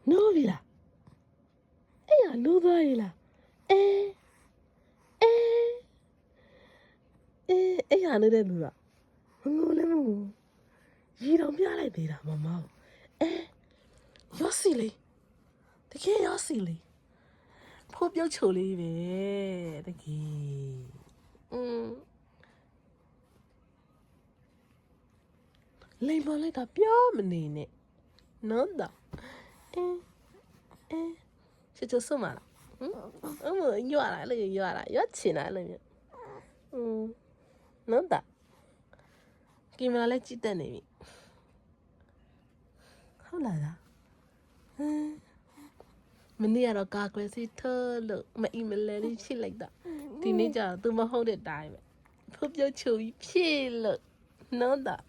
နိုးပြီလားအဲ့ရနိုးသွားရလားအဲ့ရနေတဲ့လူကငိုလည်းမငိုရီတော်ပြလိုက်သေးတာမမရောစီလေတကယ်ရောစီလေဖိုးပြုတ်ချိုလေးပဲတကယ်လိမ်ပေါ်လိုက်တာပြောမနေနဲ့နော်တော့ချစ်ချဆုမလားအမညွှလာလေရွချင်လာလေနော်တော့ကင်မရာလေးကြည့်တတ်နေပြီဟုတ်လားမနေ့ကတော့ကာကွယ်စီထလို့မအီမလဲလေးချစ်လိုက်တာဒီနေ့ကျတော့သူမဟုတ်တဲ့အတိုင်းပဲဖုတ်ပြုတ်ချိုပြီးဖြစ်လို့နော်တော့